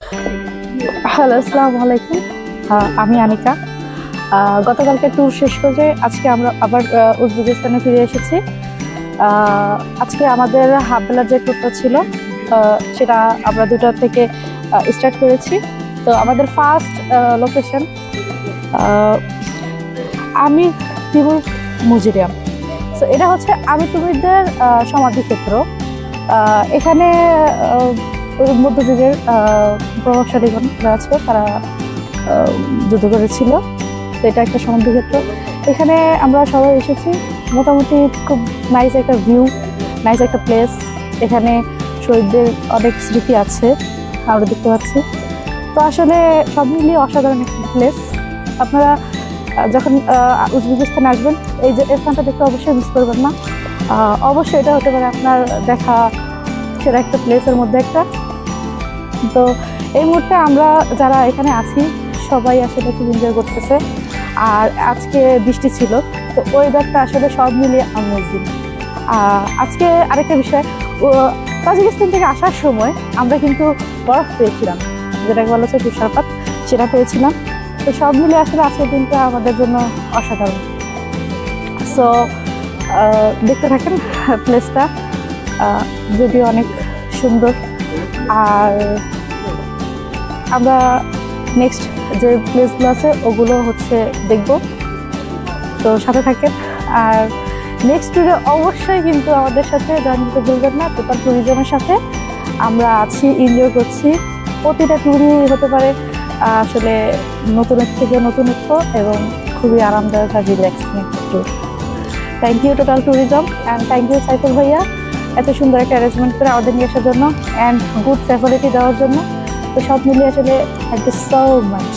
Hello, আসসালামু আলাইকুম। আমি আনিকা। গতকালকে ট্যুর শেষ করে আজকে আমরা আবার উজবেকিস্তানে ফিরে এসেছি। আজকে আমাদের হাফ বেলার যে ট্যুরটা ছিল সেটা আমরা 2টা থেকে স্টার্ট করেছি। তো আমাদের ফার্স্ট লোকেশন আমির তিমুর মিউজিয়াম। তো এটা হচ্ছে আমির তিমুরদের সমাধিক্ষেত্র। এখানে মধ্যযুগের প্রভাবশালীগণ আছে, তারা যুদ্ধ করেছিল। তো এটা একটা সমাধিক্ষেত্র। এখানে আমরা সবাই এসেছি। মোটামুটি খুব নাইস একটা ভিউ, নাইস একটা প্লেস। এখানে শহীদদের অনেক স্মৃতি আছে, আমরা দেখতে পাচ্ছি। তো আসলে সব মিলিয়ে অসাধারণ একটা প্লেস। আপনারা যখন উজবেকিস্তানে আসবেন এই যে স্থানটা দেখতে অবশ্যই মিস করবেন না। অবশ্যই এটা হতে পারে আপনার দেখা সেটা একটা প্লেসের মধ্যে একটা। তো এই মুহূর্তে আমরা যারা এখানে আছি সবাই আসলে খুব এনজয় করতেছে। আর আজকে বৃষ্টি ছিল, তো ওয়েদারটা আসলে সব মিলিয়ে অ্যামেজিং। আজকে আরেকটা বিষয়, তাজিকিস্তান থেকে আসার সময় আমরা কিন্তু বরফ পেয়েছিলাম, যেটাকে বলা হচ্ছে তুষারপাত, সেটা পেয়েছিলাম। তো সব মিলিয়ে আসলে আজকের দিনটা আমাদের জন্য অসাধারণ। সো দেখতে থাকেন প্লেসটা, যদিও অনেক সুন্দর। আর আমরা নেক্সট যে প্লেসগুলো আছে ওগুলো হচ্ছে দেখব, তো সাথে থাকেন। আর নেক্সট ট্যুরে অবশ্যই কিন্তু আমাদের সাথে জয়েন করতে ভুলবেন না। টোটাল ট্যুরিজমের সাথে আমরা আছি, এনজয় করছি। প্রতিটা ট্যুরই হতে পারে আসলে নতুনের থেকে নতুনত্ব এবং খুবই আরামদায়ক আর রিল্যাক্সিং একটা tour. Thank you total tourism and thank you Saiful ভাইয়া, এত সুন্দর একটা অ্যারেঞ্জমেন্ট করে আমাদের নিয়ে আসার জন্য অ্যান্ড গুড ফ্যাসিলিটি দেওয়ার জন্য। তো সব মিলিয়ে আসলে থ্যাংক ইউ সো মাচ।